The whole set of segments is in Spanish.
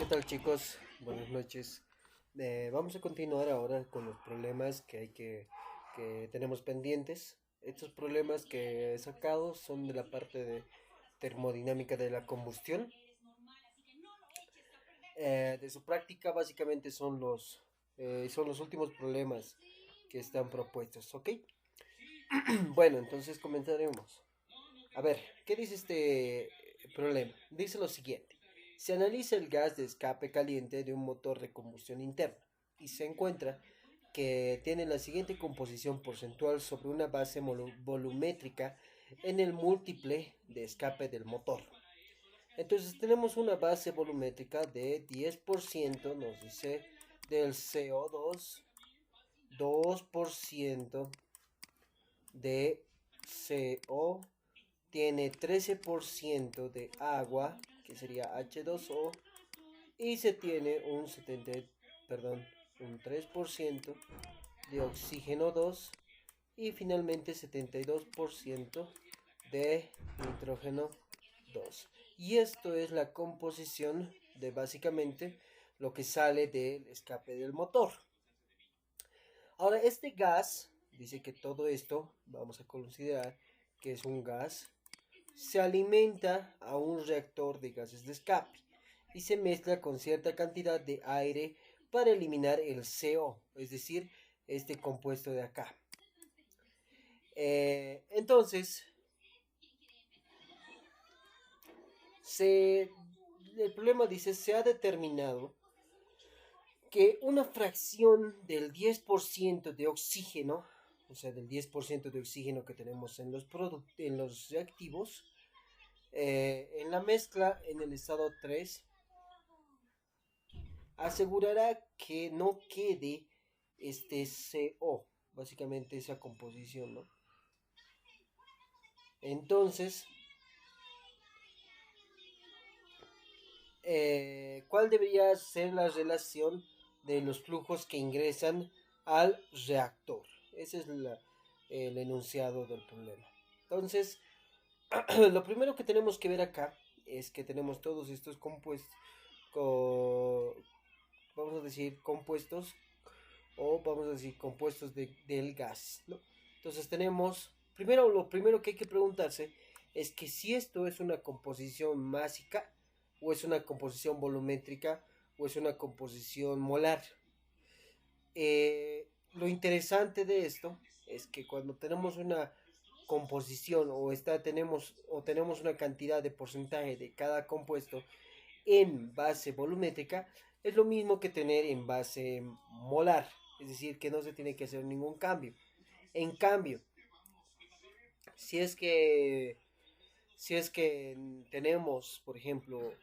tal, chicos? Buenas noches. Vamos a continuar ahora con los problemas que tenemos pendientes. Estos problemas que he sacado son de la parte de termodinámica de la combustión. De su práctica básicamente son los últimos problemas que están propuestos, ¿ok? Bueno, entonces comenzaremos. A ver, ¿qué dice este problema? Dice lo siguiente. Se analiza el gas de escape caliente de un motor de combustión interna y se encuentra que tiene la siguiente composición porcentual sobre una base volumétrica en el múltiple de escape del motor. Entonces tenemos una base volumétrica de 10%, nos dice, del CO2, 2% de CO, tiene 13% de agua, que sería H2O, y se tiene un 3% de oxígeno 2 y finalmente 72% de nitrógeno 2. Y esto es la composición de básicamente lo que sale del escape del motor. Ahora, este gas, dice que todo esto, vamos a considerar que es un gas, se alimenta a un reactor de gases de escape y se mezcla con cierta cantidad de aire para eliminar el CO, es decir, este compuesto de acá. Entonces, el problema dice, se ha determinado que una fracción del 10% de oxígeno, o sea, del 10% de oxígeno que tenemos en los reactivos, en la mezcla en el estado 3, asegurará que no quede este CO, básicamente esa composición, ¿no? Entonces, ¿cuál debería ser la relación de los flujos que ingresan al reactor? Ese es el enunciado del problema. Entonces, lo primero que tenemos que ver acá es que tenemos todos estos compuestos, vamos a decir compuestos, o vamos a decir compuestos del gas, ¿no? Entonces tenemos, lo primero que hay que preguntarse es que si esto es una composición másica, o es una composición volumétrica, o es una composición molar. Lo interesante de esto es que cuando tenemos una composición tenemos una cantidad de porcentaje de cada compuesto en base volumétrica, es lo mismo que tener en base molar, es decir, que no se tiene que hacer ningún cambio. En cambio, si es que tenemos, por ejemplo,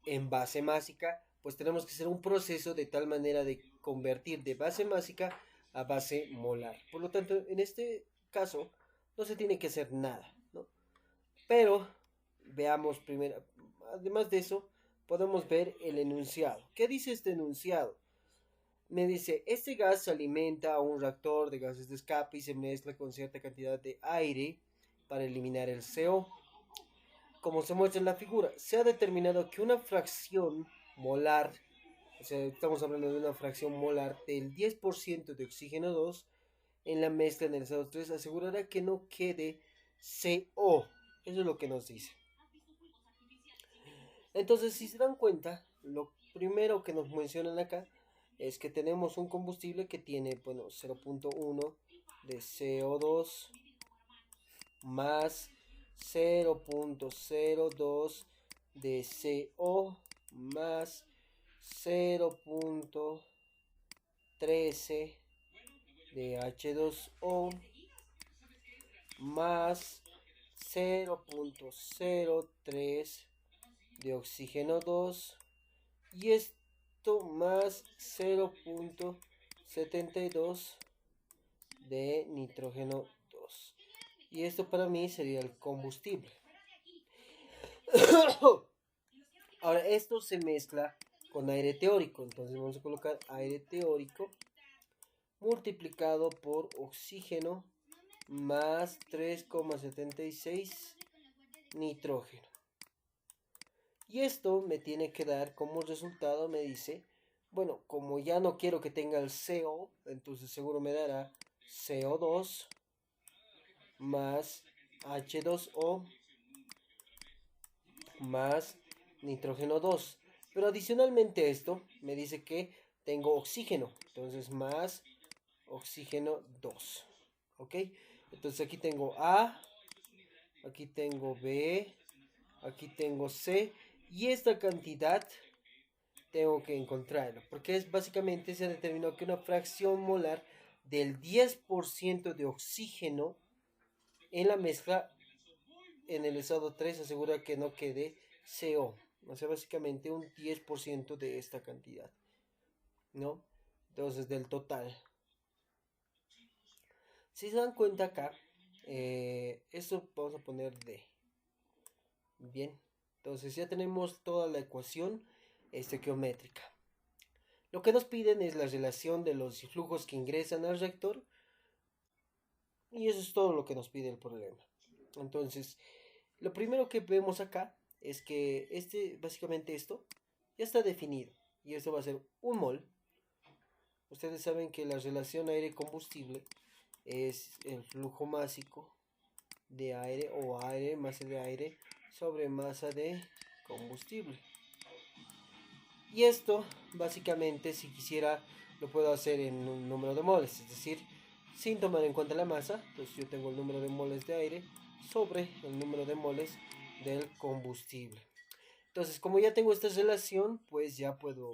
en base másica, pues tenemos que hacer un proceso de tal manera de convertir de base másica a base molar. Por lo tanto, en este caso, no se tiene que hacer nada, ¿no? Pero veamos primero, además de eso, podemos ver el enunciado. ¿Qué dice este enunciado? Me dice, este gas se alimenta a un reactor de gases de escape y se mezcla con cierta cantidad de aire para eliminar el CO. Como se muestra en la figura, se ha determinado que una fracción molar, o sea, estamos hablando de una fracción molar del 10% de oxígeno 2 en la mezcla en el CO3 asegurará que no quede CO. Eso es lo que nos dice. Entonces, si se dan cuenta, lo primero que nos mencionan acá es que tenemos un combustible que tiene, bueno, 0.1 de CO2 más 0.02 de CO más 0.13 de H2O más 0.03 de oxígeno 2 y esto más 0.72 de nitrógeno 2. Y esto para mí sería el combustible. Ahora, esto se mezcla con aire teórico. Entonces vamos a colocar aire teórico multiplicado por oxígeno más 3,76 nitrógeno. Y esto me tiene que dar como resultado, me dice, bueno, como ya no quiero que tenga el CO, entonces seguro me dará CO2 más H2O más nitrógeno 2. Pero adicionalmente a esto, me dice que tengo oxígeno, entonces más oxígeno 2. ¿Ok? Entonces aquí tengo A, aquí tengo B, aquí tengo C, y esta cantidad tengo que encontrarlo, porque es básicamente se determinó que una fracción molar del 10% de oxígeno en la mezcla en el estado 3 asegura que no quede CO, o sea, básicamente un 10% de esta cantidad, ¿no? Entonces, del total. Si se dan cuenta acá, esto vamos a poner D. Bien, entonces ya tenemos toda la ecuación estequiométrica. Lo que nos piden es la relación de los flujos que ingresan al reactor y eso es todo lo que nos pide el problema. Entonces, lo primero que vemos acá es que básicamente esto ya está definido y esto va a ser un mol. Ustedes saben que la relación aire-combustible es el flujo másico de aire o aire, masa de aire sobre masa de combustible. Y esto, básicamente, si quisiera, lo puedo hacer en un número de moles, es decir, sin tomar en cuenta la masa, pues yo tengo el número de moles de aire sobre el número de moles del combustible. Entonces, como ya tengo esta relación, pues ya puedo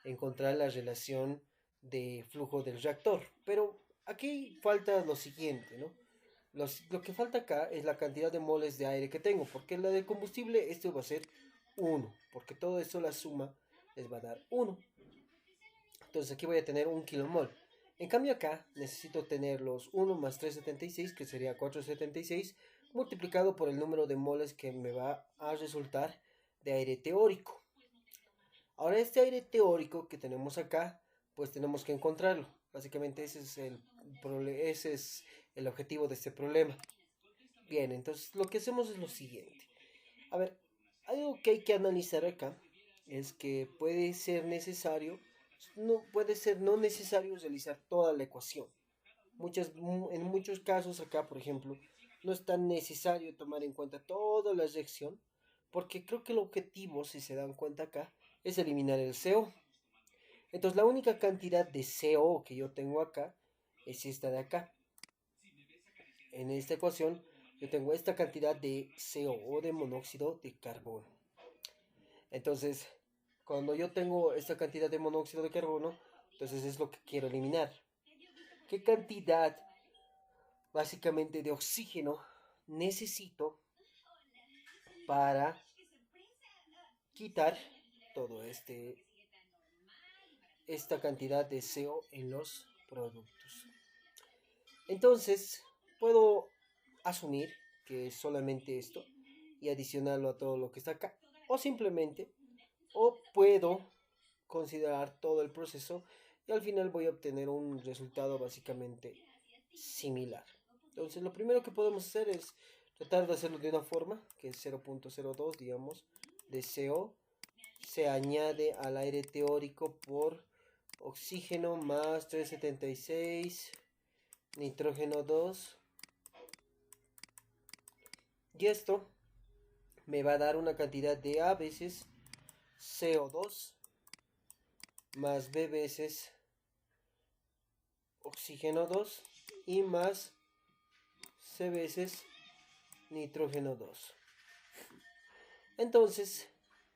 encontrar la relación de flujo del reactor. Pero aquí falta lo siguiente, ¿no? Lo que falta acá es la cantidad de moles de aire que tengo, porque la del combustible, esto va a ser 1, porque todo esto la suma les va a dar 1. Entonces aquí voy a tener 1 kilomol. En cambio acá necesito tener los 1 más 376, que sería 476, multiplicado por el número de moles que me va a resultar de aire teórico. Ahora este aire teórico que tenemos acá, pues tenemos que encontrarlo. Básicamente ese es el objetivo de este problema. Bien, entonces lo que hacemos es lo siguiente. A ver, algo que hay que analizar acá es que puede ser necesario, no puede ser no necesario realizar toda la ecuación. En muchos casos acá, por ejemplo, no es tan necesario tomar en cuenta toda la reacción, porque creo que el objetivo, si se dan cuenta acá, es eliminar el CO. Entonces la única cantidad de CO que yo tengo acá es esta de acá. En esta ecuación yo tengo esta cantidad de CO o de monóxido de carbono. Entonces, cuando yo tengo esta cantidad de monóxido de carbono, entonces es lo que quiero eliminar. ¿Qué cantidad básicamente de oxígeno necesito para quitar todo esta cantidad de CO en los productos? Entonces, puedo asumir que es solamente esto y adicionarlo a todo lo que está acá. O puedo considerar todo el proceso y al final voy a obtener un resultado básicamente similar. Entonces, lo primero que podemos hacer es tratar de hacerlo de una forma que es 0.02, digamos, de CO se añade al aire teórico por oxígeno más 376, nitrógeno 2, y esto me va a dar una cantidad de A veces CO2 más B veces oxígeno 2 y más C veces nitrógeno 2. Entonces,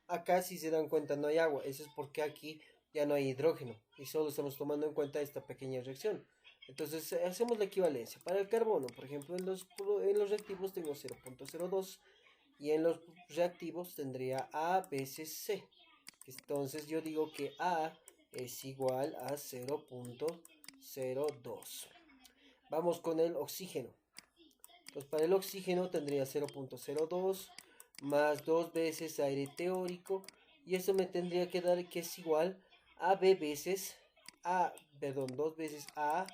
acá si se dan cuenta no hay agua, eso es porque aquí ya no hay hidrógeno y solo estamos tomando en cuenta esta pequeña reacción. Entonces hacemos la equivalencia. Para el carbono, por ejemplo, en los reactivos tengo 0.02 y en los reactivos tendría A veces C. Entonces yo digo que A es igual a 0.02. Vamos con el oxígeno. Entonces para el oxígeno tendría 0.02 más 2 veces aire teórico y eso me tendría que dar que es igual a B veces A, perdón, 2 veces A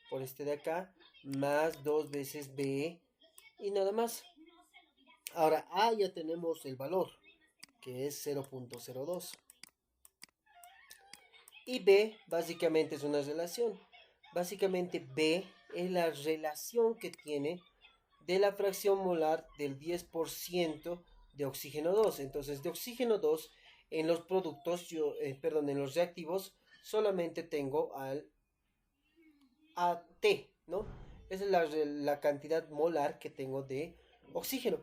por este de acá más 2 veces B y nada más. Ahora A ya tenemos el valor, que es 0.02. Y B básicamente es una relación. Básicamente B es la relación que tiene de la fracción molar del 10% de oxígeno 2. Entonces de oxígeno 2 en los productos, en los reactivos solamente tengo al AT, ¿no? Esa es la cantidad molar que tengo de oxígeno.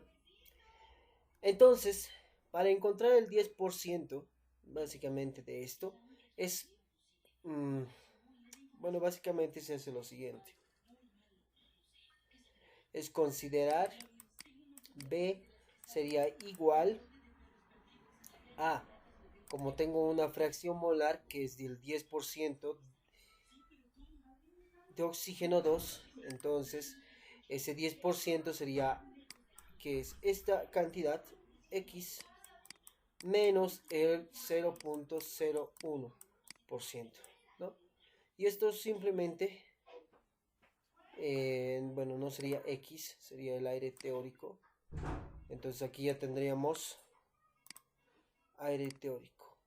Entonces, para encontrar el 10% básicamente de esto, es, bueno, básicamente se hace lo siguiente. Es considerar B sería igual a, como tengo una fracción molar que es del 10% de oxígeno 2, entonces ese 10% sería, que es esta cantidad, X menos el 0.01%, ¿no? Y esto simplemente, bueno, no sería X, sería el aire teórico. Entonces aquí ya tendríamos aire teórico,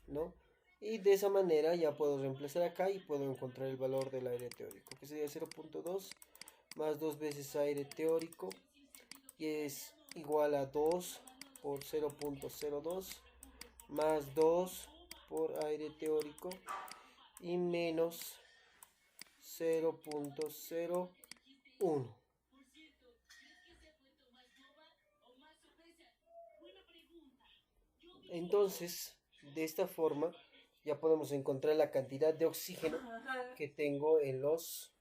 ¿no? Y de esa manera ya puedo reemplazar acá y puedo encontrar el valor del aire teórico, que sería 0.2 más 2 veces aire teórico, y es igual a 2 por 0.02 más 2 por aire teórico y menos 0.01. Entonces, de esta forma ya podemos encontrar la cantidad de oxígeno que tengo en los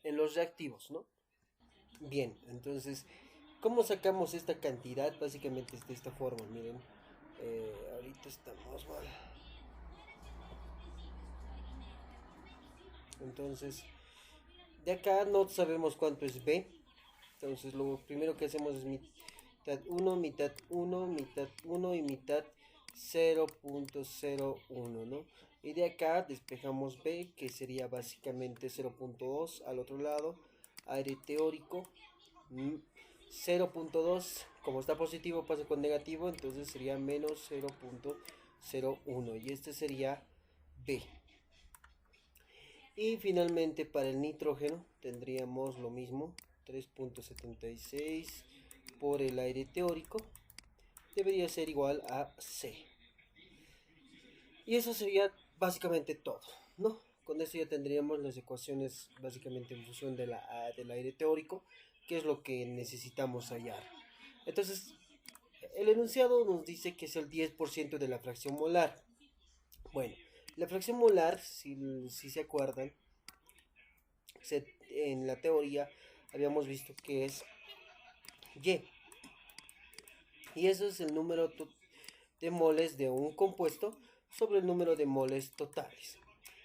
en los reactivos, ¿no? Bien, entonces, ¿cómo sacamos esta cantidad? Básicamente es de esta forma, miren. Ahorita estamos mal. Entonces, de acá no sabemos cuánto es B. Entonces, lo primero que hacemos es mitad 1, mitad 1, mitad 1 y mitad 0.01, ¿no? Y de acá despejamos B, que sería básicamente 0.2 al otro lado. Aire teórico 0.2, como está positivo pasa con negativo, entonces sería menos 0.01 y este sería B. Y finalmente para el nitrógeno tendríamos lo mismo, 3.76 por el aire teórico debería ser igual a C. Y eso sería básicamente todo, ¿no? Con esto ya tendríamos las ecuaciones básicamente en función del aire teórico, que es lo que necesitamos hallar. Entonces, el enunciado nos dice que es el 10% de la fracción molar. Bueno, la fracción molar, si se acuerdan, en la teoría habíamos visto que es Y. Y eso es el número de moles de un compuesto sobre el número de moles totales.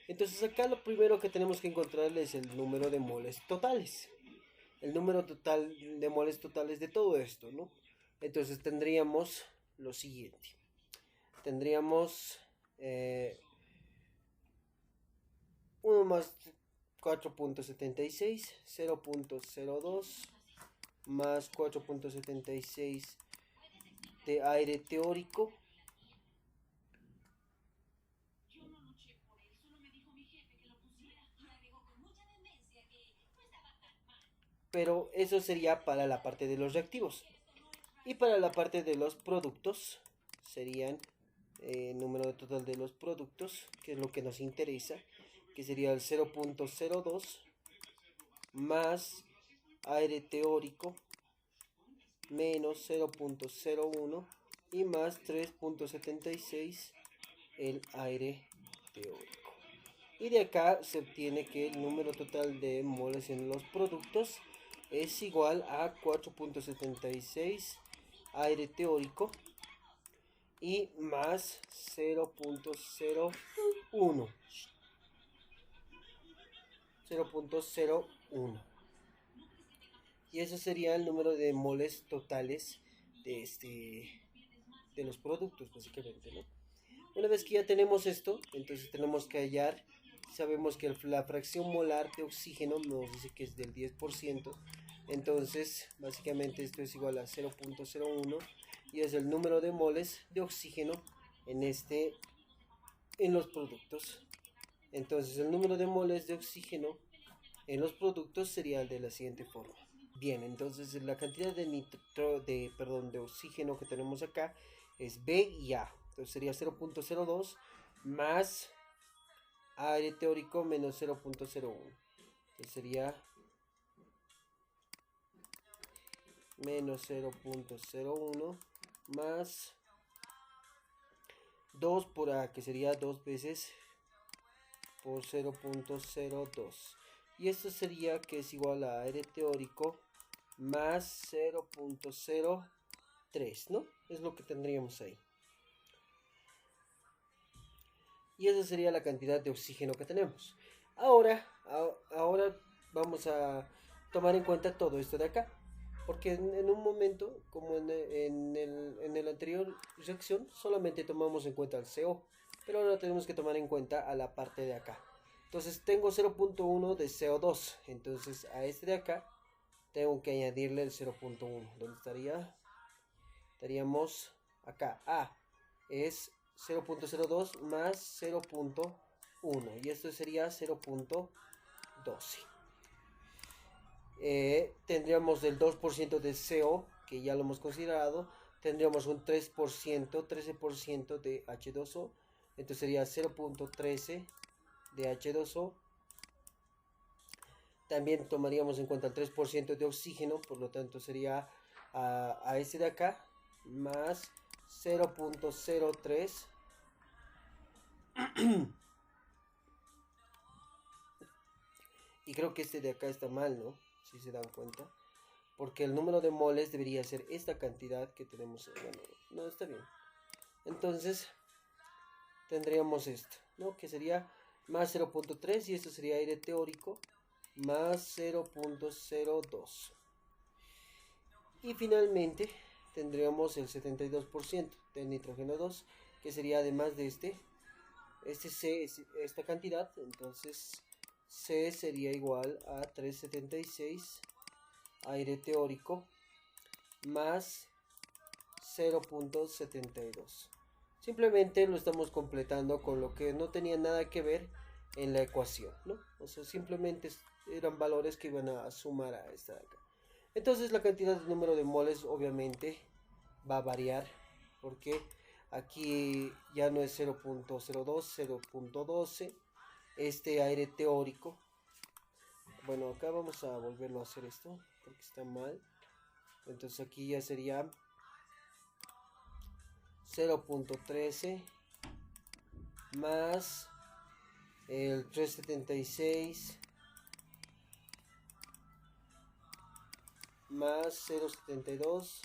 Entonces acá lo primero que tenemos que encontrar es el número de moles totales. El número total de moles totales de todo esto, ¿no? Entonces tendríamos lo siguiente. Tendríamos 1 más 4.76, 0.02 más 4.76 de aire teórico, pero eso sería para la parte de los reactivos. Y para la parte de los productos serían número total de los productos, que es lo que nos interesa, que sería el 0.02 más aire teórico menos 0.01 y más 3.76 el aire teórico. Y de acá se obtiene que el número total de moles en los productos es igual a 4.76 aire teórico y más 0.01. Y ese sería el número de moles totales de los productos, básicamente, ¿no? Una vez que ya tenemos esto, entonces tenemos que hallar sabemos que la fracción molar de oxígeno nos dice que es del 10%. Entonces, básicamente esto es igual a 0.01 y es el número de moles de oxígeno en los productos. Entonces, el número de moles de oxígeno en los productos sería de la siguiente forma. Bien, entonces la cantidad de oxígeno que tenemos acá es B y A. Entonces sería 0.02 más aire teórico menos 0.01. Entonces sería menos 0.01 más 2 por A, que sería 2 veces por 0.02. Y esto sería que es igual a aire teórico más 0.03, ¿no? Es lo que tendríamos ahí. Y esa sería la cantidad de oxígeno que tenemos. Ahora vamos a tomar en cuenta todo esto de acá. Porque en un momento, como en el anterior sección, solamente tomamos en cuenta el CO. Pero ahora tenemos que tomar en cuenta a la parte de acá. Entonces tengo 0.1 de CO2. Entonces a este de acá tengo que añadirle el 0.1. ¿Dónde estaría? Estaríamos acá. A es 0.02 más 0.1. Y esto sería 0.12. Tendríamos el 2% de CO, que ya lo hemos considerado. Tendríamos un 13% de H2O. Entonces sería 0.13 de H2O. También tomaríamos en cuenta el 3% de oxígeno, por lo tanto sería a este de acá más 0.03 y creo que este de acá está mal, ¿no? Si se dan cuenta, porque el número de moles debería ser esta cantidad que tenemos. Bueno, no, está bien. Entonces tendríamos esto, ¿no? Que sería más 0.3 y esto sería aire teórico más 0.02. Y finalmente tendríamos el 72% del nitrógeno 2, que sería además de este C, esta cantidad. Entonces C sería igual a 376 aire teórico más 0.72. Simplemente lo estamos completando con lo que no tenía nada que ver en la ecuación, ¿no? O sea, simplemente eran valores que iban a sumar a esta de acá. Entonces la cantidad de número de moles obviamente va a variar, porque aquí ya no es 0.02, 0.12 este aire teórico. Bueno, acá vamos a volverlo a hacer esto porque está mal. Entonces aquí ya sería 0.13 más el 376 más 0.72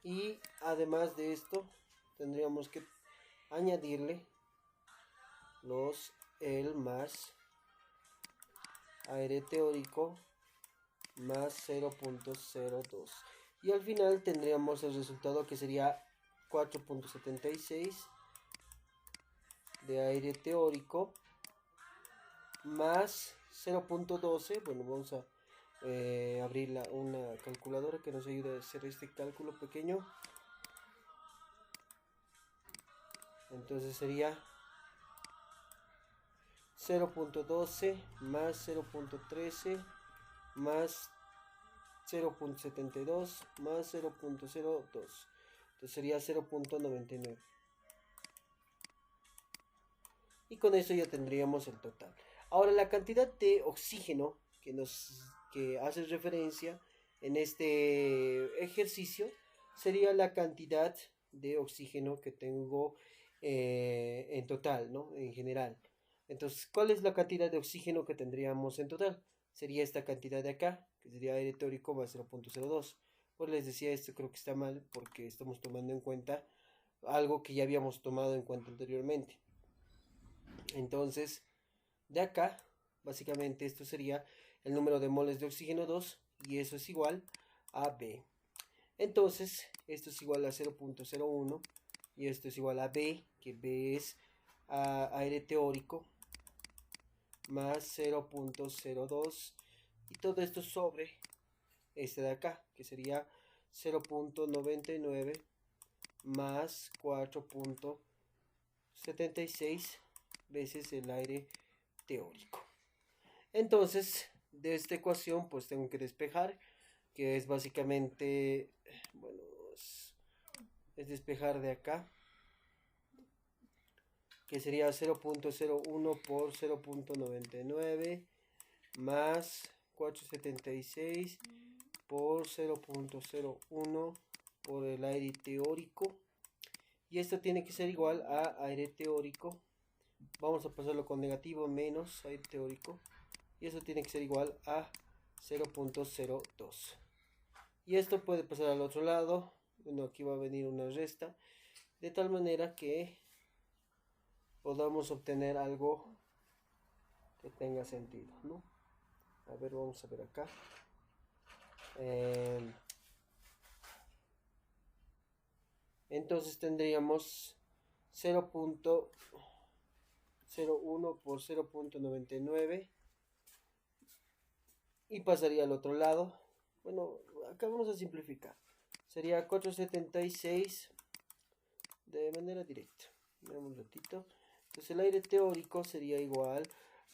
y además de esto tendríamos que añadirle el más aire teórico más 0.02 y al final tendríamos el resultado que sería 4.76 de aire teórico más 0.12. Bueno, vamos a abrir una calculadora que nos ayude a hacer este cálculo pequeño. Entonces sería 0.12 más 0.13 más 0.72 más 0.02. Entonces sería 0.99. Y con eso ya tendríamos el total. Ahora la cantidad de oxígeno que hace referencia en este ejercicio sería la cantidad de oxígeno que tengo en total, ¿no? En general. Entonces, ¿cuál es la cantidad de oxígeno que tendríamos en total? Sería esta cantidad de acá, que sería aire teórico más 0.02. Pues les decía, esto creo que está mal porque estamos tomando en cuenta algo que ya habíamos tomado en cuenta anteriormente. Entonces, de acá, básicamente esto sería el número de moles de oxígeno 2 y eso es igual a B. Entonces, esto es igual a 0.01 y esto es igual a B, que B es a aire teórico más 0.02 y todo esto sobre este de acá, que sería 0.99 más 4.76 veces el aire teórico. Entonces, de esta ecuación pues tengo que despejar, que es básicamente, bueno, es despejar de acá, que sería 0.01 por 0.99 más 476 por 0.01 por el aire teórico, y esto tiene que ser igual a aire teórico, vamos a pasarlo con negativo, menos aire teórico, y eso tiene que ser igual a 0.02, y esto puede pasar al otro lado. Bueno, aquí va a venir una resta, de tal manera que podamos obtener algo que tenga sentido, ¿no? A ver, vamos a ver acá. Entonces tendríamos 0.01 por 0.99 y pasaría al otro lado. Bueno, acá vamos a simplificar. Sería 476 de manera directa. Veamos un ratito. Entonces el aire teórico sería igual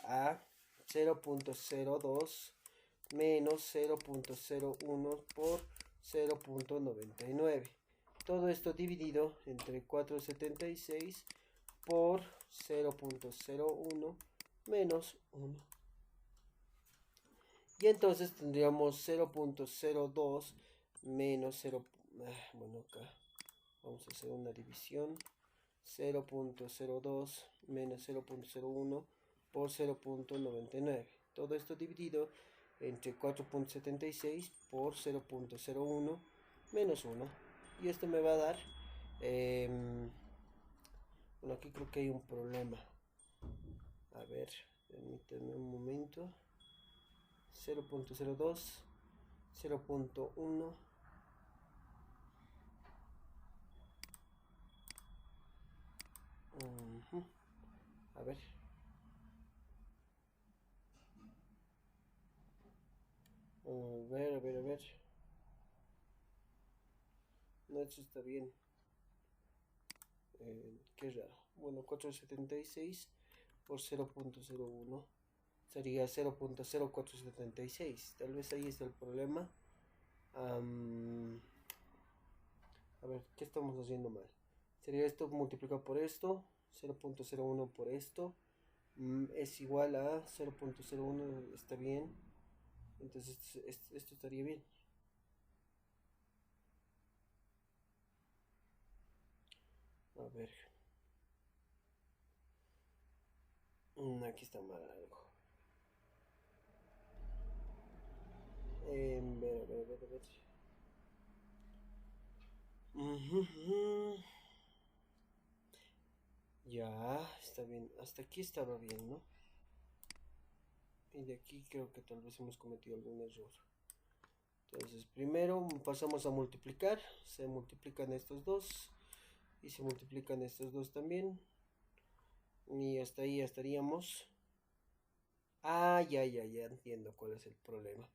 a 0.02 menos 0.01 por 0.99. Todo esto dividido entre 476 por 0.01 menos 1. Y entonces tendríamos 0.02 menos 0. Bueno, acá vamos a hacer una división. 0.02 menos 0.01 por 0.99. Todo esto dividido entre 4.76 por 0.01 menos 1. Y esto me va a dar... bueno, aquí creo que hay un problema. A ver, permítanme un momento. 0.02, 0.1. A ver. A ver. No, esto está bien. Qué raro. Bueno, 476 por 0.01 sería 0.0476. Tal vez ahí está el problema. A ver, ¿qué estamos haciendo mal? Sería esto multiplicado por esto, 0.01 por esto, es igual a 0.01, está bien. Entonces esto estaría bien. A ver. Aquí está mal algo. A ver. Ya, está bien. Hasta aquí estaba bien, ¿no? Y de aquí creo que tal vez hemos cometido algún error. Entonces, primero pasamos a multiplicar. Se multiplican estos dos. Y se multiplican estos dos también. Y hasta ahí ya estaríamos. Ya entiendo cuál es el problema.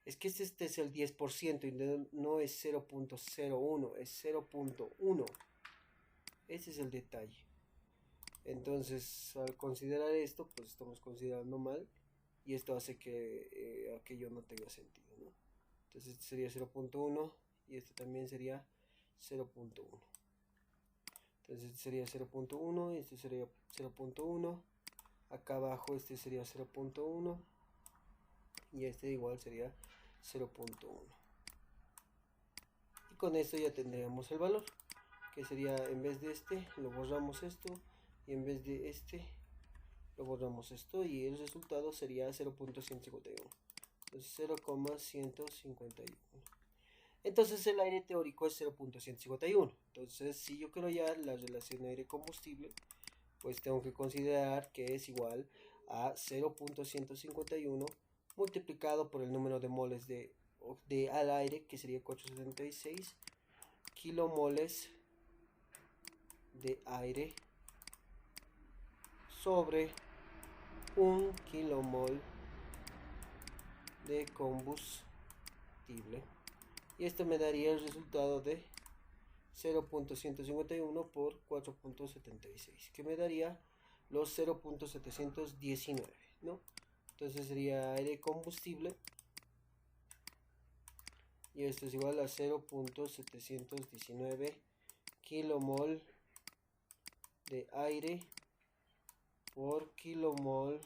Es que este es el 10% y no es 0.01, es 0.1. Ese es el detalle. Entonces, al considerar esto, pues estamos considerando mal. Y esto hace que aquello no tenga sentido, ¿no? Entonces este sería 0.1 y este también sería 0.1. Entonces este sería 0.1 y este sería 0.1. Acá abajo este sería 0.1 y este igual sería 0.1. Y con esto ya tendríamos el valor, que sería, en vez de este lo borramos esto y en vez de este lo borramos esto y el resultado sería 0.151. Entonces 0,151. Entonces el aire teórico es 0.151. Entonces si yo quiero hallar la relación aire-combustible, pues tengo que considerar que es igual a 0.151 multiplicado por el número de moles de al aire, que sería 476 kilomoles de aire sobre 1 kilomol de combustible. Y esto me daría el resultado de 0.151 por 4.76, que me daría los 0.719, ¿no? Entonces sería aire combustible, y esto es igual a 0.719 kilomol de aire por kilomol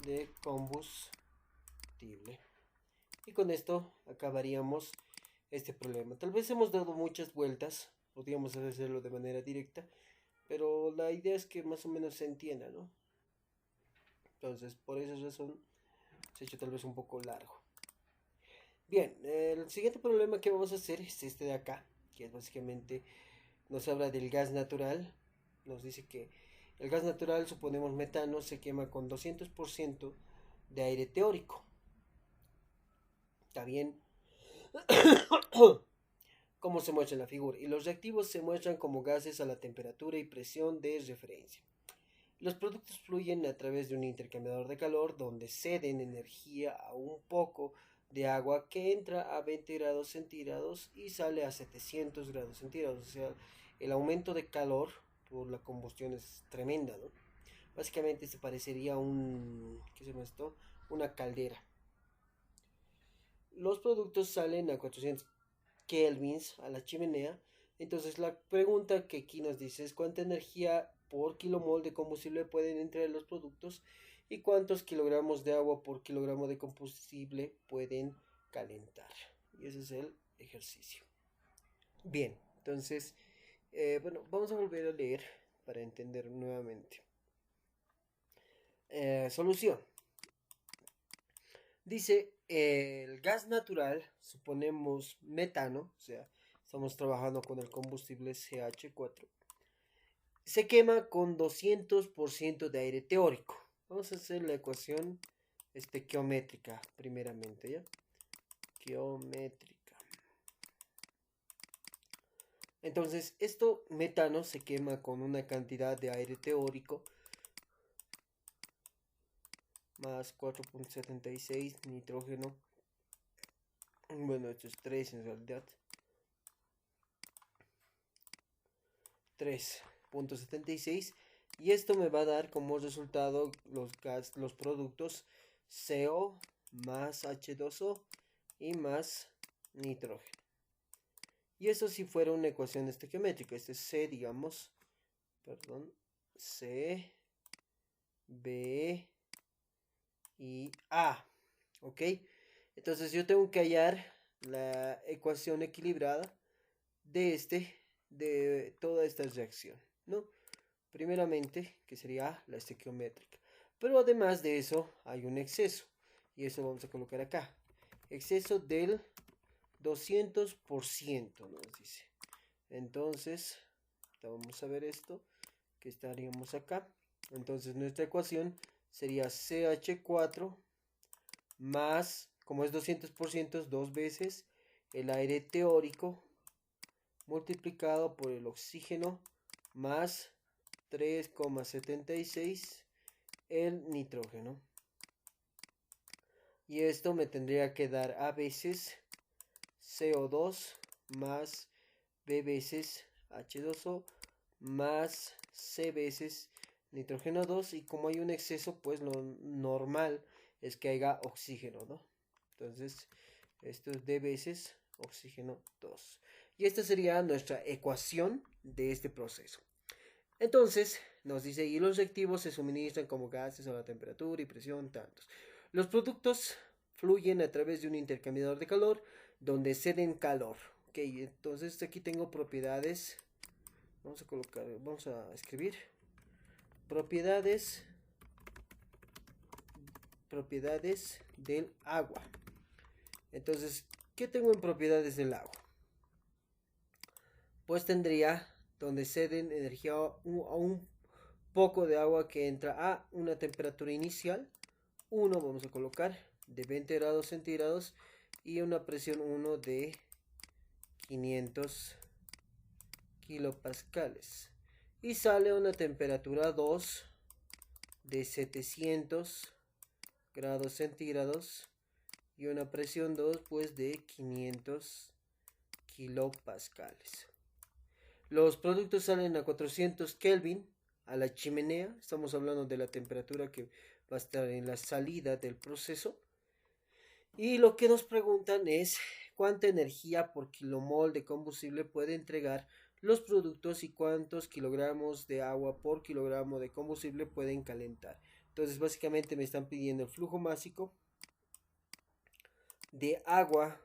de combustible. Y con esto acabaríamos este problema. Tal vez hemos dado muchas vueltas, podríamos hacerlo de manera directa, pero la idea es que más o menos se entienda, ¿no? Entonces, por esa razón se ha hecho tal vez un poco largo. Bien, el siguiente problema que vamos a hacer es este de acá, que es básicamente nos habla del gas natural. Nos dice que el gas natural, suponemos metano, se quema con 200% de aire teórico. Está bien. Como se muestra en la figura. Y los reactivos se muestran como gases a la temperatura y presión de referencia. Los productos fluyen a través de un intercambiador de calor donde ceden energía a un poco de agua que entra a 20 grados centígrados y sale a 700 grados centígrados. O sea, el aumento de calor por la combustión es tremenda, ¿no? Básicamente se parecería a ¿qué se llama esto? Una caldera. Los productos salen a 400 kelvins a la chimenea. Entonces la pregunta que aquí nos dice es cuánta energía por kilomol de combustible pueden entrar en los productos y cuántos kilogramos de agua por kilogramo de combustible pueden calentar. Y ese es el ejercicio. Bien, entonces, bueno, vamos a volver a leer para entender nuevamente. Solución. Dice, el gas natural, suponemos metano, o sea, estamos trabajando con el combustible CH4, se quema con 200% de aire teórico. Vamos a hacer la ecuación geométrica primeramente, ¿ya? Geométrica. Entonces, esto metano se quema con una cantidad de aire teórico más 4.76 nitrógeno. Bueno, esto es 3 en realidad. 3.76, y esto me va a dar como resultado los productos CO más H2O y más nitrógeno. Y eso si fuera una ecuación estequiométrica. Este es C, digamos, perdón, C, B y A, ¿ok? Entonces yo tengo que hallar la ecuación equilibrada de toda esta reacción, ¿no? Primeramente, que sería la estequiométrica. Pero además de eso, hay un exceso. Y eso vamos a colocar acá. Exceso del 200%, nos dice. Entonces, vamos a ver esto, que estaríamos acá. Entonces, nuestra ecuación sería CH4 más, como es 200%, dos veces el aire teórico multiplicado por el oxígeno más 3,76 el nitrógeno. Y esto me tendría que dar A veces CO2 más B veces H2O más C veces nitrógeno 2. Y como hay un exceso, pues lo normal es que haya oxígeno, ¿no? Entonces, esto es D veces oxígeno 2. Y esta sería nuestra ecuación de este proceso. Entonces, nos dice, y los reactivos se suministran como gases a la temperatura y presión tantos. Los productos fluyen a través de un intercambiador de calor donde ceden calor. Ok, entonces aquí tengo propiedades. Vamos a escribir propiedades del agua. Entonces, ¿qué tengo en propiedades del agua? Pues tendría donde ceden energía a un poco de agua que entra a una temperatura inicial 1, vamos a colocar, de 20 grados centígrados, y una presión 1 de 500 kilopascales, y sale a una temperatura 2 de 700 grados centígrados y una presión 2 pues de 500 kilopascales. Los productos salen a 400 Kelvin a la chimenea. Estamos hablando de la temperatura que va a estar en la salida del proceso. Y lo que nos preguntan es cuánta energía por kilomol de combustible puede entregar los productos y cuántos kilogramos de agua por kilogramo de combustible pueden calentar. Entonces básicamente me están pidiendo el flujo másico de agua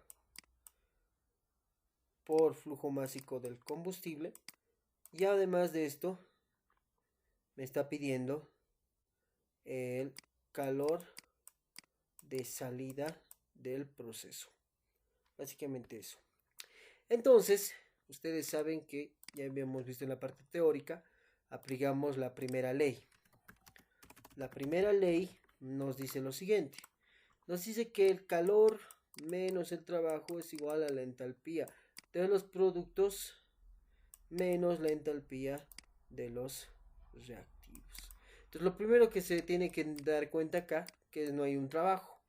por flujo másico del combustible, y además de esto me está pidiendo el calor de salida del proceso. Básicamente eso. Entonces, ustedes saben que ya habíamos visto en la parte teórica, aplicamos la primera ley. La primera ley nos dice lo siguiente. Nos dice que el calor menos el trabajo es igual a la entalpía de los productos menos la entalpía de los reactivos. Entonces lo primero que se tiene que dar cuenta acá, que no hay un trabajo,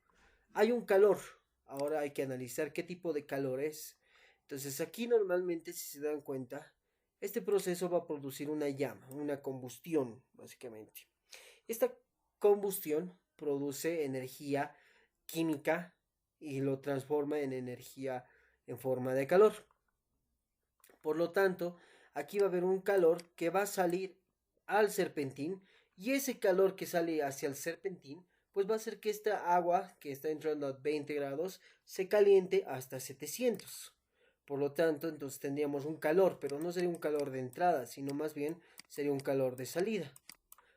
hay un calor. Ahora hay que analizar qué tipo de calor es. Entonces aquí normalmente, si se dan cuenta, este proceso va a producir una llama, una combustión básicamente. Esta combustión produce energía química y lo transforma en energía en forma de calor. Por lo tanto, aquí va a haber un calor que va a salir al serpentín, y ese calor que sale hacia el serpentín pues va a hacer que esta agua que está entrando a 20 grados se caliente hasta 700. Por lo tanto, entonces tendríamos un calor, pero no sería un calor de entrada, sino más bien sería un calor de salida.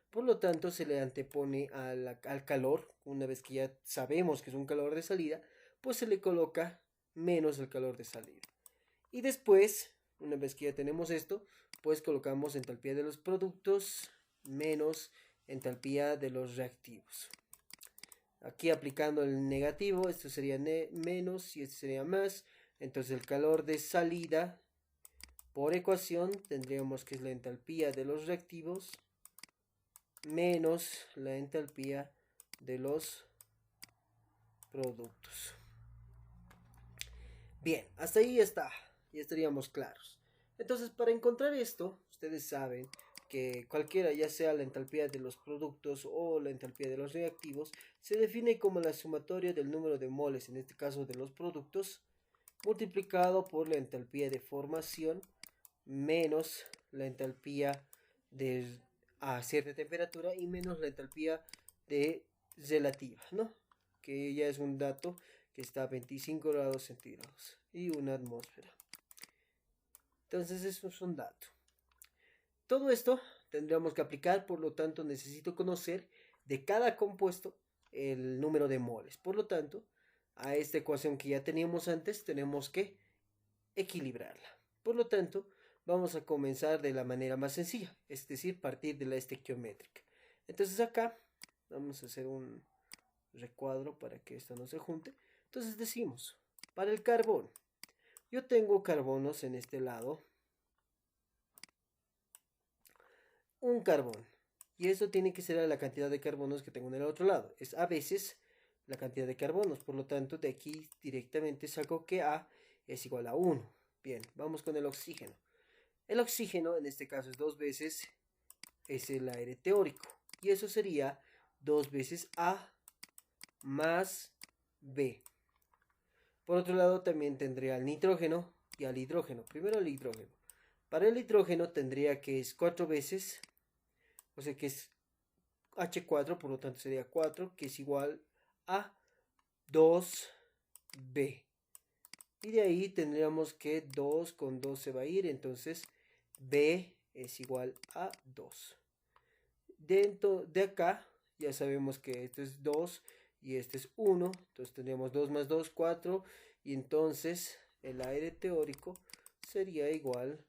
Por lo tanto, se le antepone al calor, una vez que ya sabemos que es un calor de salida, pues se le coloca menos el calor de salida. Y después, una vez que ya tenemos esto, pues colocamos entalpía de los productos menos entalpía de los reactivos. Aquí aplicando el negativo, esto sería menos y esto sería más. Entonces el calor de salida por ecuación tendríamos que es la entalpía de los reactivos menos la entalpía de los productos. Bien, hasta ahí está, ya estaríamos claros. Entonces, para encontrar esto, ustedes saben que cualquiera, ya sea la entalpía de los productos o la entalpía de los reactivos, se define como la sumatoria del número de moles, en este caso de los productos, multiplicado por la entalpía de formación menos la entalpía de a cierta temperatura y menos la entalpía de relativa, ¿no? Que ya es un dato que está a 25 grados centígrados y una atmósfera. Entonces eso es un dato. Todo esto tendríamos que aplicar, por lo tanto necesito conocer de cada compuesto el número de moles. Por lo tanto, a esta ecuación que ya teníamos antes tenemos que equilibrarla. Por lo tanto, vamos a comenzar de la manera más sencilla, es decir, partir de la estequiométrica. Entonces acá vamos a hacer un recuadro para que esto no se junte. Entonces decimos, para el carbón, yo tengo carbonos en este lado, un carbón, y eso tiene que ser la cantidad de carbonos que tengo en el otro lado. Es a veces la cantidad de carbonos, por lo tanto de aquí directamente saco que A es igual a 1. Bien, vamos con el oxígeno. El oxígeno en este caso es 2 veces es el aire teórico, y eso sería 2 veces A más B. Por otro lado también tendría al nitrógeno y al hidrógeno. Primero el hidrógeno. Para el hidrógeno tendría que es 4 veces, o sea que es H4, por lo tanto sería 4, que es igual a 2B. Y de ahí tendríamos que 2 con 2 se va a ir, entonces B es igual a 2. Dentro de acá ya sabemos que esto es 2 y este es 1, entonces tendríamos 2 más 2, 4, y entonces el aire teórico sería igual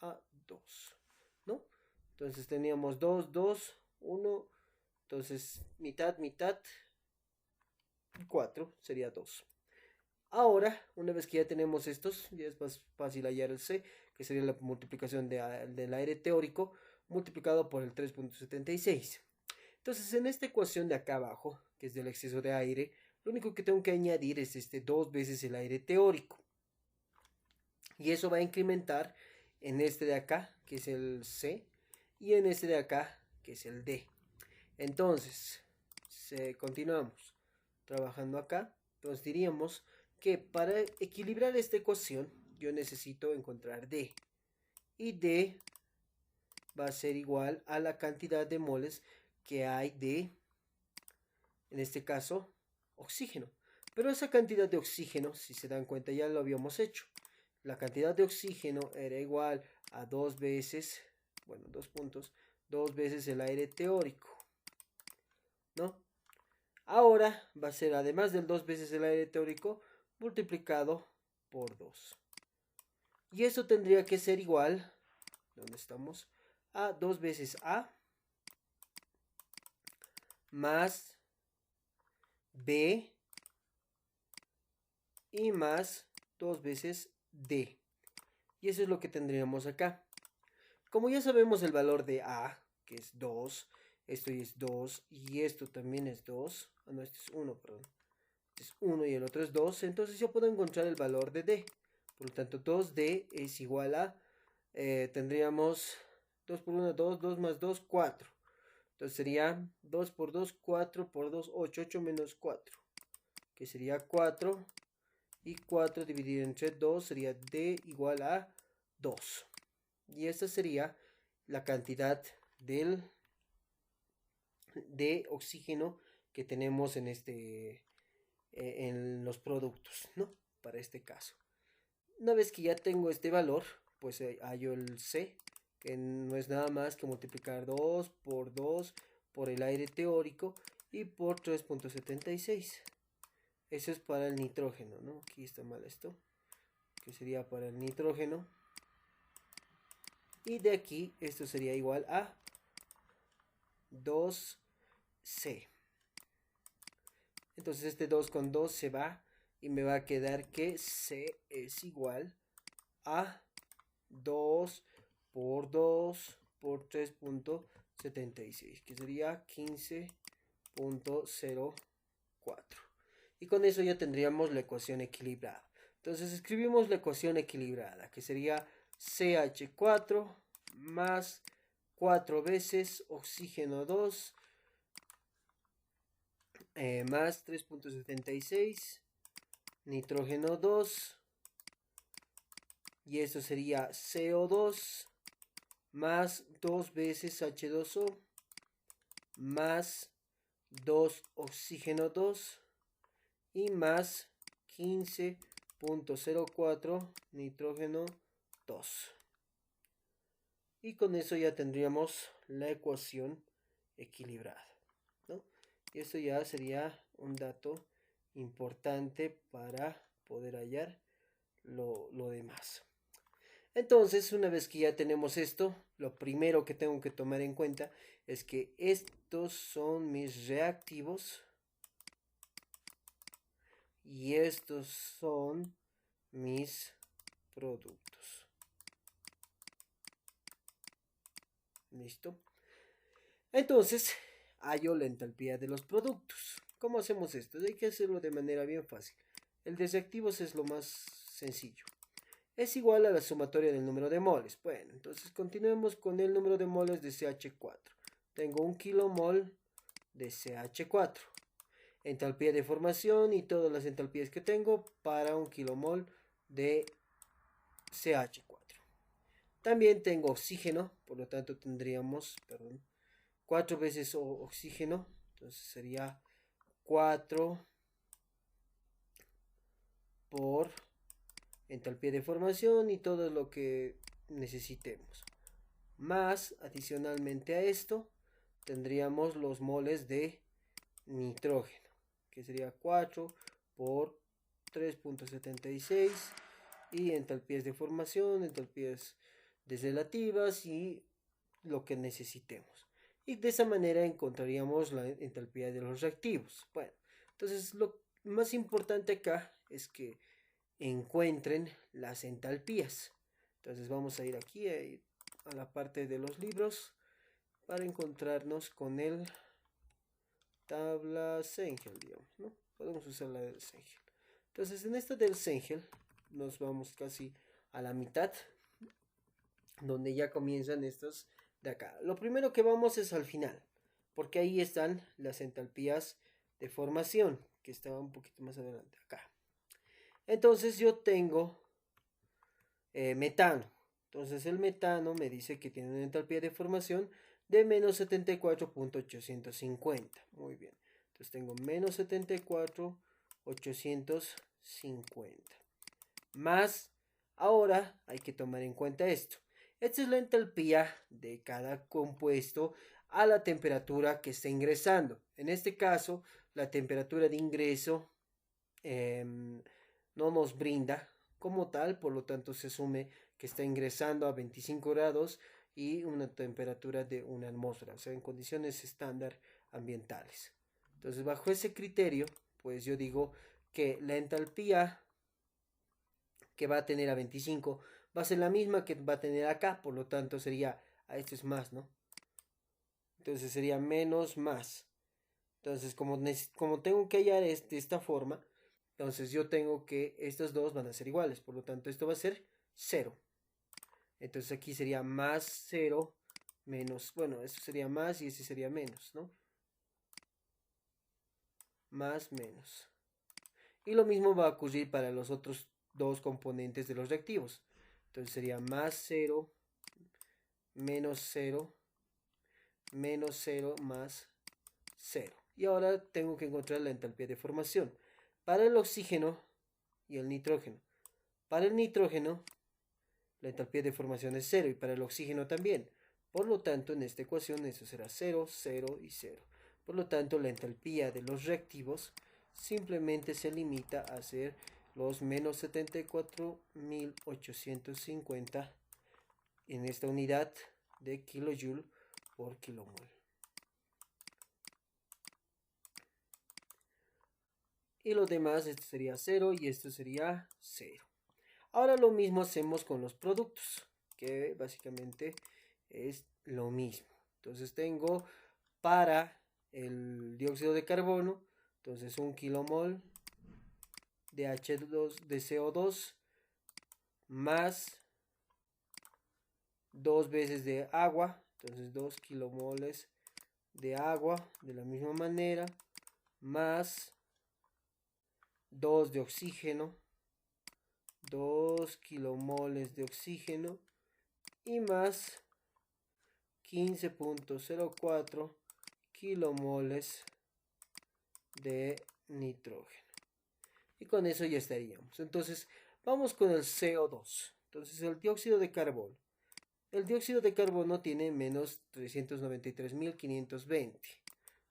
a 2, ¿no? Entonces teníamos 2, 2, 1, entonces mitad, mitad, 4 sería 2. Ahora, una vez que ya tenemos estos, ya es más fácil hallar el C, que sería la multiplicación del aire teórico multiplicado por el 3.76. Entonces, en esta ecuación de acá abajo, que es del exceso de aire, lo único que tengo que añadir es este 2 veces el aire teórico. Y eso va a incrementar en este de acá, que es el C, y en este de acá, que es el D. Entonces, continuamos trabajando acá. Entonces diríamos que para equilibrar esta ecuación, yo necesito encontrar D. Y D va a ser igual a la cantidad de moles que hay de, en este caso, oxígeno. Pero esa cantidad de oxígeno, si se dan cuenta, ya lo habíamos hecho. La cantidad de oxígeno era igual a 2 veces, bueno, 2 puntos, 2 veces el aire teórico, ¿no? Ahora va a ser, además del 2 veces el aire teórico, multiplicado por 2. Y eso tendría que ser igual, ¿dónde estamos? A 2 veces A más B y más 2 veces D. Y eso es lo que tendríamos acá. Como ya sabemos el valor de A, que es 2, esto es 2 y esto también es 2. Ah, no, este es 1, perdón. Este es 1 y el otro es 2. Entonces yo puedo encontrar el valor de D. Por lo tanto, 2D es igual a, tendríamos 2 por 1, 2, 2 más 2, 4. Entonces sería 2 por 2, 4 por 2, 8, 8 menos 4. Que sería 4. Y 4 dividido entre 2 sería D igual a 2. Y esta sería la cantidad de oxígeno que tenemos en los productos, ¿no? Para este caso. Una vez que ya tengo este valor, pues hallo el C, que no es nada más que multiplicar 2 por el aire teórico y por 3.76. Eso es para el nitrógeno, ¿no? Aquí está mal esto, que sería para el nitrógeno. Y de aquí esto sería igual a 2C. Entonces este 2 con 2 se va y me va a quedar que C es igual a 2 por 2 por 3.76, que sería 15.04. Y con eso ya tendríamos la ecuación equilibrada. Entonces escribimos la ecuación equilibrada, que sería CH4 más 4 veces oxígeno 2 más 3.76 nitrógeno 2, y esto sería CO2 más 2 veces H2O más 2 oxígeno 2 y más 15.04 nitrógeno 2. Y con eso ya tendríamos la ecuación equilibrada, ¿no? Y esto ya sería un dato importante para poder hallar lo demás. Entonces, una vez que ya tenemos esto, lo primero que tengo que tomar en cuenta es que estos son mis reactivos y estos son mis productos. ¿Listo? Entonces, hallo la entalpía de los productos. ¿Cómo hacemos esto? Hay que hacerlo de manera bien fácil. El de reactivos es lo más sencillo. Es igual a la sumatoria del número de moles. Bueno, entonces continuemos con el número de moles de CH4. Tengo 1 kilomol de CH4. Entalpía de formación y todas las entalpías que tengo para 1 kilomol de CH4. También tengo oxígeno, por lo tanto tendríamos, 4 veces oxígeno. Entonces sería 4 por entalpía de formación y todo lo que necesitemos. Más, adicionalmente a esto, tendríamos los moles de nitrógeno, que sería 4 por 3.76 y entalpías de formación, entalpías desrelativas y lo que necesitemos. Y de esa manera encontraríamos la entalpía de los reactivos. Bueno, entonces lo más importante acá es que encuentren las entalpías. Entonces vamos a ir aquí a la parte de los libros para encontrarnos con el tabla Sengel, digamos, ¿no? Podemos usar la del Sengel. Entonces, en esta del Sengel nos vamos casi a la mitad, donde ya comienzan estos de acá. Lo primero que vamos es al final, porque ahí están las entalpías de formación, que estaba un poquito más adelante acá. Entonces yo tengo metano. Entonces el metano me dice que tiene una entalpía de formación de menos 74.850. Muy bien. Entonces tengo menos 74.850. Más, ahora hay que tomar en cuenta esto. Esta es la entalpía de cada compuesto a la temperatura que está ingresando. En este caso, la temperatura de ingreso no nos brinda como tal, por lo tanto se asume que está ingresando a 25 grados y una temperatura de una atmósfera, o sea, en condiciones estándar ambientales. Entonces, bajo ese criterio, pues yo digo que la entalpía que va a tener a 25 va a ser la misma que va a tener acá, por lo tanto sería, esto es más, ¿no? Entonces sería menos más. Entonces, como tengo que hallar de esta forma, entonces yo tengo que estos dos van a ser iguales, por lo tanto esto va a ser 0. Entonces aquí sería más 0 menos, bueno, esto sería más y este sería menos, ¿no? Más menos. Y lo mismo va a ocurrir para los otros dos componentes de los reactivos. Entonces sería más 0, menos 0, menos 0 más 0. Y ahora tengo que encontrar la entalpía de formación para el oxígeno y el nitrógeno. Para el nitrógeno, la entalpía de formación es 0 y para el oxígeno también. Por lo tanto, en esta ecuación eso será 0, 0 y 0. Por lo tanto, la entalpía de los reactivos simplemente se limita a ser los menos 74.850 en esta unidad de kilojoule por kilomol. Y lo demás, esto sería 0 y esto sería 0. Ahora lo mismo hacemos con los productos, que básicamente es lo mismo. Entonces tengo para el dióxido de carbono, entonces 1 kilomol de H2 de CO2 más 2 veces de agua, entonces 2 kilomoles de agua de la misma manera, más 2 de oxígeno, 2 kilomoles de oxígeno y más 15.04 kilomoles de nitrógeno. Y con eso ya estaríamos. Entonces vamos con el CO2. Entonces el dióxido de carbono. El dióxido de carbono tiene menos 393.520.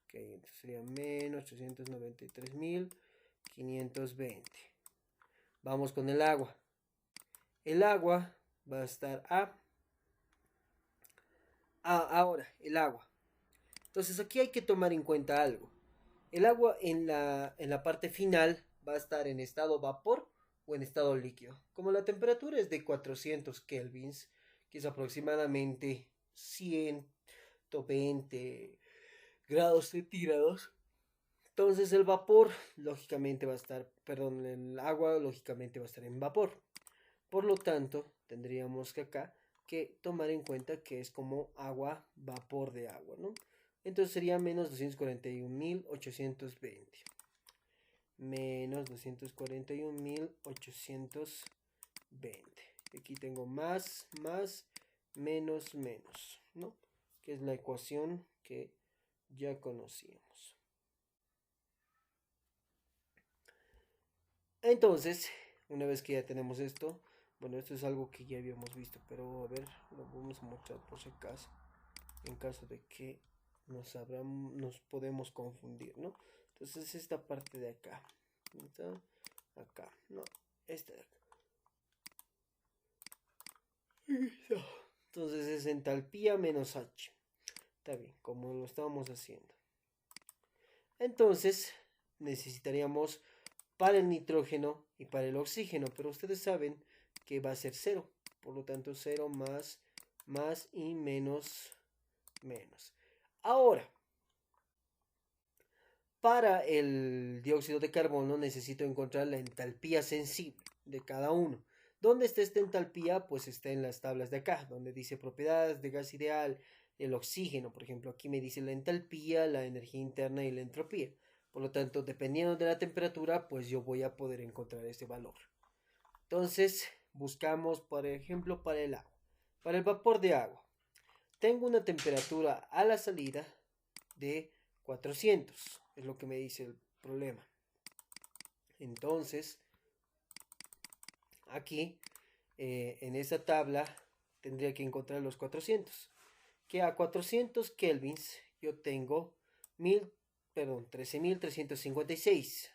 Ok, entonces sería menos 393.520. Vamos con el agua. El agua va a estar ahora, el agua. Entonces aquí hay que tomar en cuenta algo. El agua en la parte final va a estar en estado vapor o en estado líquido. Como la temperatura es de 400 kelvins, que es aproximadamente 120 grados centígrados, entonces el vapor lógicamente va a estar, perdón, el agua lógicamente va a estar en vapor. Por lo tanto, tendríamos que acá que tomar en cuenta que es como agua, vapor de agua, ¿no? Entonces sería menos 241.820. Menos 241.820. Aquí tengo más, menos, menos, ¿no? Que es la ecuación que ya conocíamos. Entonces, una vez que ya tenemos esto, bueno, esto es algo que ya habíamos visto, pero a ver, lo vamos a mostrar por si acaso, en caso de que nos podemos confundir, ¿no? Entonces esta parte de acá, ¿está? Acá, no, esta de acá. Entonces es entalpía menos H. Está bien, como lo estábamos haciendo. Entonces necesitaríamos para el nitrógeno y para el oxígeno, pero ustedes saben que va a ser 0, por lo tanto 0 más y menos. Ahora, Para el dióxido de carbono necesito encontrar la entalpía sensible de cada uno. ¿Dónde está esta entalpía? Pues está en las tablas de acá, donde dice propiedades de gas ideal, el oxígeno, por ejemplo, aquí me dice la entalpía, la energía interna y la entropía. Por lo tanto, dependiendo de la temperatura, pues yo voy a poder encontrar este valor. Entonces, buscamos, por ejemplo, para el agua. Para el vapor de agua, tengo una temperatura a la salida de 400, es lo que me dice el problema. Entonces, aquí, en esta tabla, tendría que encontrar los 400. Que a 400 kelvins yo tengo 13.356.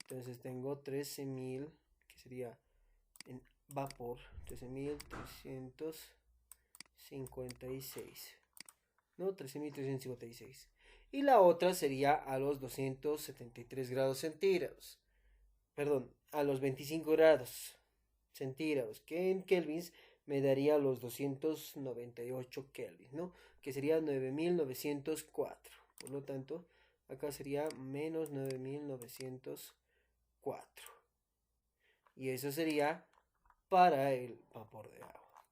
Entonces tengo 13.000, que sería en vapor, 13.356. ¿No? 13.356. Y la otra sería a los 273 grados centígrados. Perdón, a los 25 grados centígrados, que en kelvins me daría los 298 kelvins, ¿no? Que sería 9.904. Por lo tanto, acá sería menos 9.904. Y eso sería para el vapor de agua.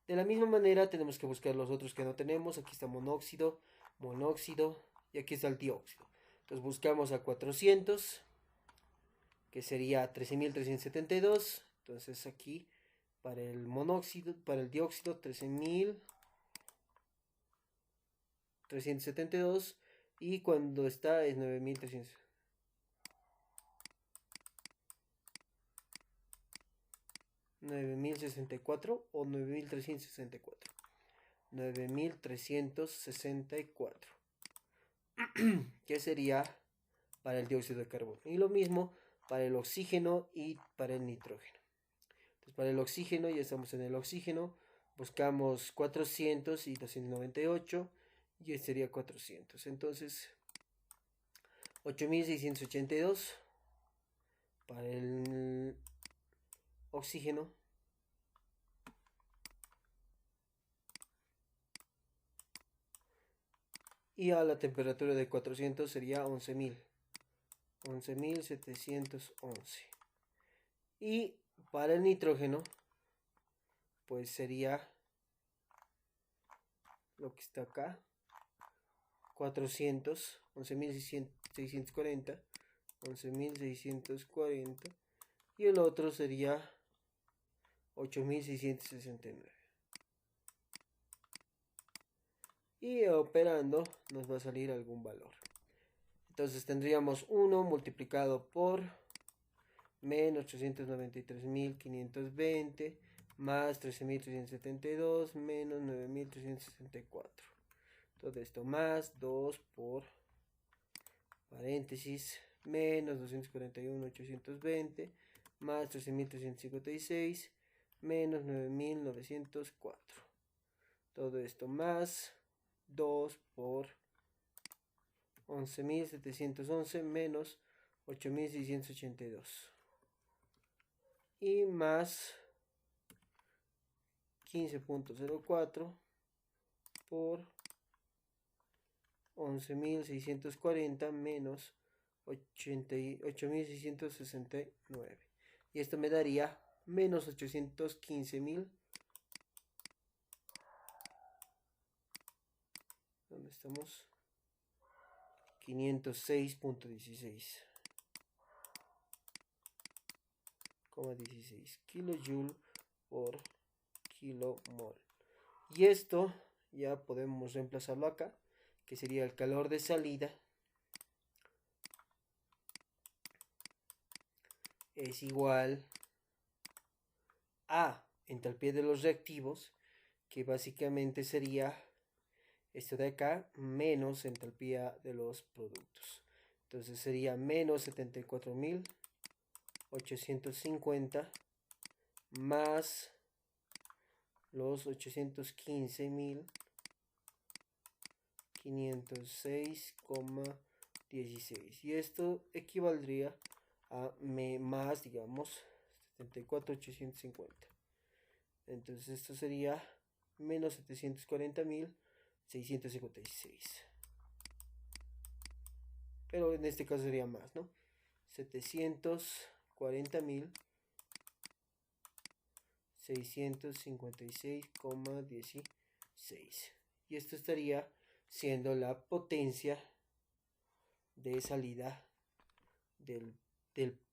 De la misma manera tenemos que buscar los otros que no tenemos. Aquí está monóxido, monóxido y aquí está el dióxido. Entonces buscamos a 400, que sería 13.372. Entonces aquí para el monóxido, para el dióxido 13.372 y cuando está es 9.300. 9.064 o 9.364. 9.364. Que sería para el dióxido de carbono. Y lo mismo para el oxígeno y para el nitrógeno. Entonces, para el oxígeno, ya estamos en el oxígeno. Buscamos 400 y 298. Y este sería 400. Entonces, 8.682 para el oxígeno. Y a la temperatura de 400 sería 11.000. 11.711. Y para el nitrógeno, pues sería lo que está acá. 400, 11.640. 11.640. Y el otro sería 8.669. Y operando nos va a salir algún valor. Entonces tendríamos 1 multiplicado por menos 893.520 más 13.372 menos 9.364. Todo esto más 2 por paréntesis menos 241.820 más 13.356 menos 9.904. Todo esto más 2 por 11.711 menos 8.682 y más 15.04 por 11.640 menos 8.669. Y esto me daría menos 815.000. ¿Dónde estamos? 506.16. 16 kilojoule por kilomol. Y esto ya podemos reemplazarlo acá, que sería el calor de salida es igual a entalpía de los reactivos, que básicamente sería esto de acá menos entalpía de los productos. Entonces sería menos 74.850 más los 815.506,16. Y esto equivaldría a más, digamos, 74.850. Entonces esto sería menos 740.656. pero en este caso sería más, ¿no? 740.656,16. Y esto estaría siendo la potencia de salida del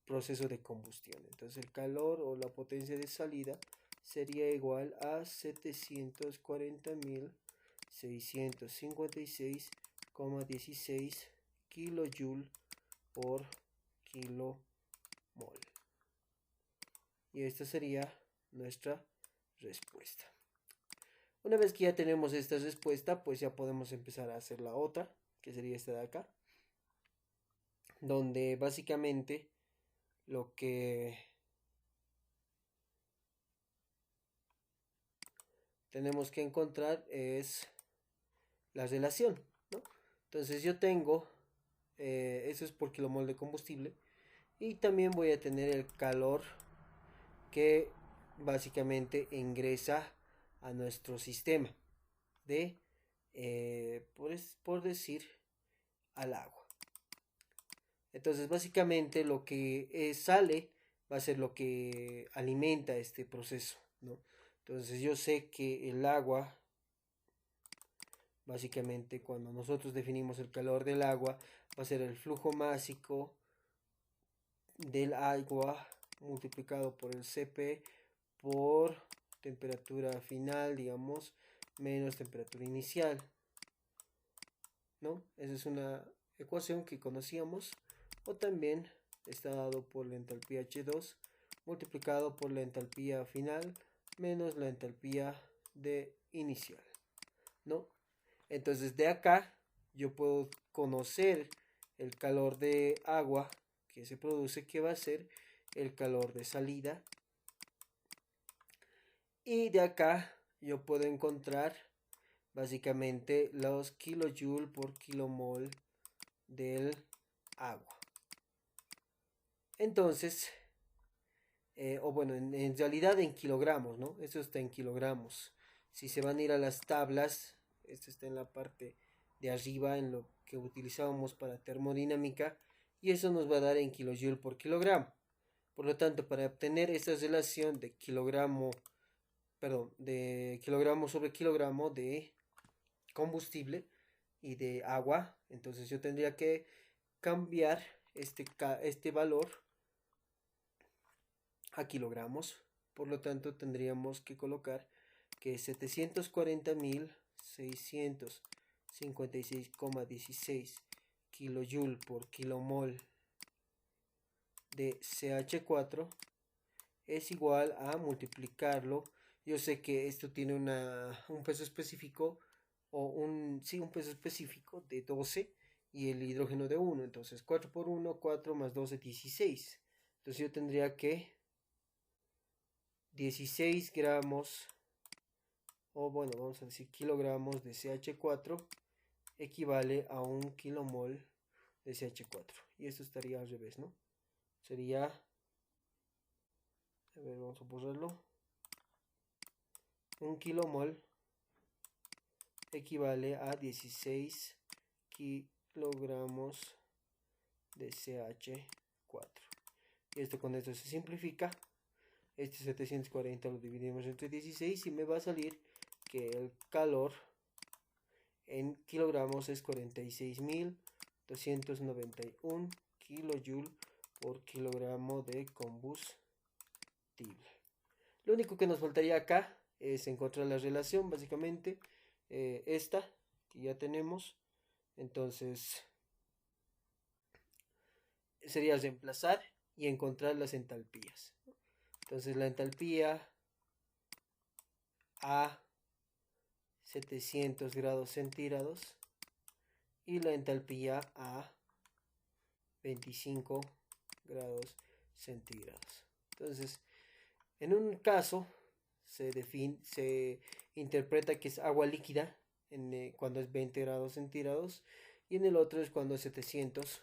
proceso de combustión. Entonces el calor o la potencia de salida sería igual a 740.656,16 kilojoule por kilomol. Y esta sería nuestra respuesta. Una vez que ya tenemos esta respuesta, pues ya podemos empezar a hacer la otra, que sería esta de acá, donde básicamente lo que tenemos que encontrar es la relación, ¿no? Entonces yo tengo, eso es por kilomol de combustible, y también voy a tener el calor que básicamente ingresa a nuestro sistema de, por decir, al agua. Entonces básicamente lo que sale va a ser lo que alimenta este proceso, ¿no? Entonces yo sé que el agua, básicamente cuando nosotros definimos el calor del agua, va a ser el flujo másico del agua multiplicado por el Cp por temperatura final, digamos, menos temperatura inicial, ¿no? Esa es una ecuación que conocíamos. O también está dado por la entalpía H2 multiplicado por la entalpía final menos la entalpía de inicial, ¿no? Entonces de acá yo puedo conocer el calor de agua que se produce, que va a ser el calor de salida. Y de acá yo puedo encontrar básicamente los kilojoule por kilomol del agua. Entonces, o bueno, en realidad en kilogramos, ¿no? Esto está en kilogramos. Si se van a ir a las tablas, esto está en la parte de arriba, en lo que utilizábamos para termodinámica, y eso nos va a dar en kilojoule por kilogramo. Por lo tanto, para obtener esta relación de kilogramo sobre kilogramo de combustible y de agua, entonces yo tendría que cambiar este valor a kilogramos. Por lo tanto, tendríamos que colocar que 740.656,16 kilojoule por kilomol de CH4 es igual a multiplicarlo. Yo sé que esto tiene un peso específico, o un peso específico de 12 y el hidrógeno de 1. Entonces 4 por 1, 4 más 12, 16. Entonces yo tendría que 16 gramos, o bueno, vamos a decir kilogramos de CH4 equivale a 1 kilomol de CH4. Y esto estaría al revés, ¿no? Sería, a ver, vamos a borrarlo. 1 kilomol equivale a 16 kilogramos de CH4. Y esto con esto se simplifica. Este 740 lo dividimos entre 16 y me va a salir que el calor en kilogramos es 46.291 kilojoule por kilogramo de combustible. Lo único que nos faltaría acá es encontrar la relación, básicamente esta que ya tenemos. Entonces sería reemplazar y encontrar las entalpías. Entonces la entalpía a 700 grados centígrados y la entalpía a 25 grados centígrados. Entonces, en un caso se interpreta que es agua líquida cuando es 20 grados centígrados, y en el otro es cuando es 700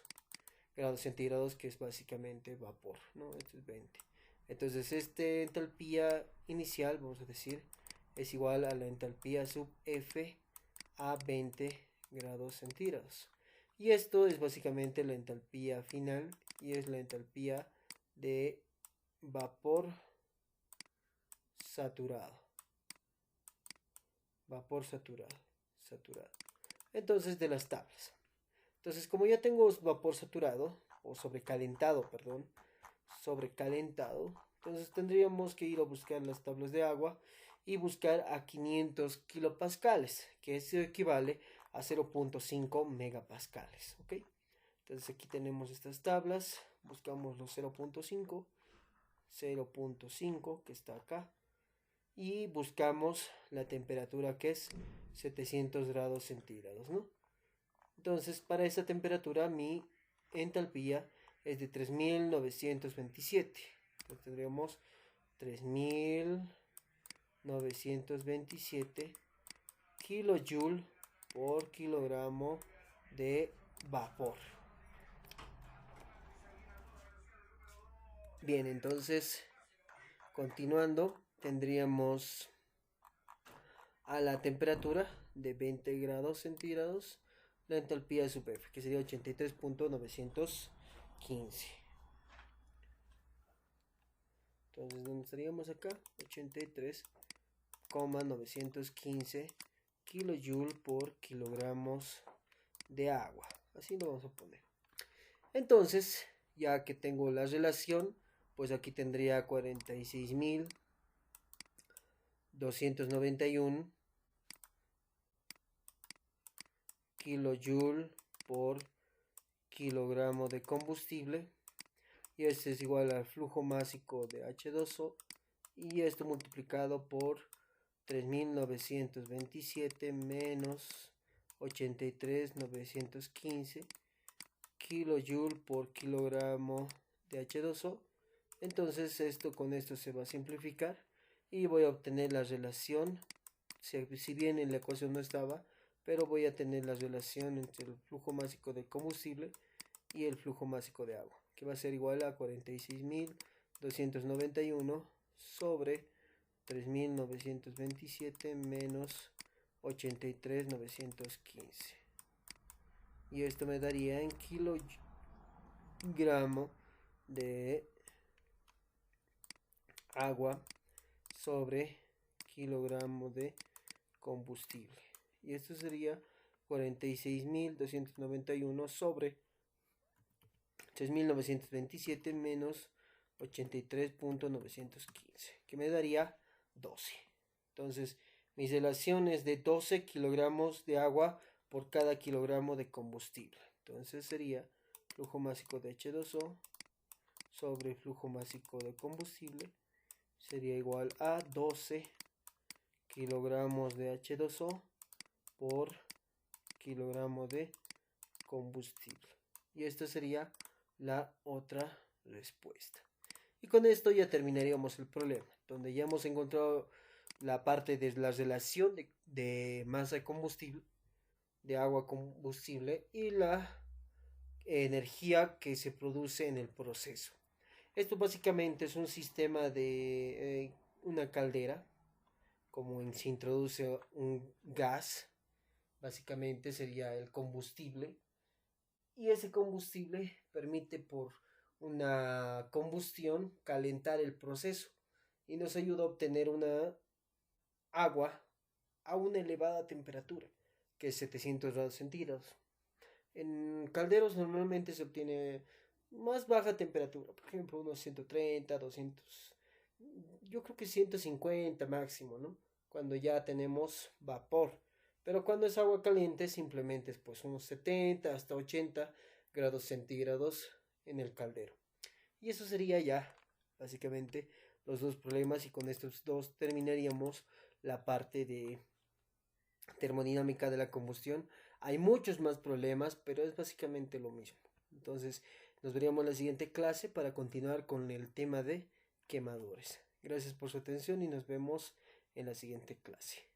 grados centígrados, que es básicamente vapor, ¿no? Esto es 20. Entonces, esta entalpía inicial, vamos a decir, es igual a la entalpía sub F a 20 grados centígrados. Y esto es básicamente la entalpía final y es la entalpía de vapor saturado. Vapor saturado. Entonces, de las tablas. Entonces, como ya tengo vapor saturado, o sobrecalentado, perdón, sobrecalentado, entonces tendríamos que ir a buscar las tablas de agua y buscar a 500 kilopascales, que eso equivale a 0.5 megapascales, ¿ok? Entonces aquí tenemos estas tablas, buscamos los 0.5, 0.5 que está acá, y buscamos la temperatura que es 700 grados centígrados, ¿no? Entonces, para esa temperatura mi entalpía es de 3927. Entonces tendríamos 3927 kilojoule por kilogramo de vapor. Bien, entonces, continuando, tendríamos a la temperatura de 20 grados centígrados la entalpía de su PF, que sería 83.915. Entonces, ¿dónde estaríamos acá? 83,915 kilojoule por kilogramos de agua. Así lo vamos a poner. Entonces, ya que tengo la relación, pues aquí tendría 46.291 kilojoule por kilogramo de combustible, y este es igual al flujo másico de H2O, y esto multiplicado por 3927 menos 83.915 kilojoule por kilogramo de H2O. Entonces esto con esto se va a simplificar y voy a obtener la relación, si bien en la ecuación no estaba, pero voy a tener la relación entre el flujo másico de combustible y el flujo másico de agua, que va a ser igual a 46.291 sobre 3.927 menos 83.915. Y esto me daría en kilogramo de agua sobre kilogramo de combustible. Y esto sería 46.291 sobre 3.927 menos 83.915, que me daría 12. Entonces, mi relación es de 12 kilogramos de agua por cada kilogramo de combustible. Entonces sería flujo másico de H2O sobre flujo másico de combustible sería igual a 12 kilogramos de H2O por kilogramo de combustible. Y esta sería la otra respuesta. Y con esto ya terminaríamos el problema, donde ya hemos encontrado la parte de la relación de masa de combustible, de agua combustible, y la energía que se produce en el proceso. Esto básicamente es un sistema de una caldera, como se introduce un gas, básicamente sería el combustible, y ese combustible permite por una combustión calentar el proceso y nos ayuda a obtener una agua a una elevada temperatura, que es 700 grados centígrados. En calderos normalmente se obtiene más baja temperatura, por ejemplo unos 130, 200, yo creo que 150 máximo, ¿no? Cuando ya tenemos vapor. Pero cuando es agua caliente simplemente es pues unos 70 hasta 80 grados centígrados en el caldero. Y eso sería ya básicamente los dos problemas, y con estos dos terminaríamos la parte de termodinámica de la combustión. Hay muchos más problemas, pero es básicamente lo mismo. Entonces nos veríamos en la siguiente clase para continuar con el tema de quemadores. Gracias por su atención y nos vemos en la siguiente clase.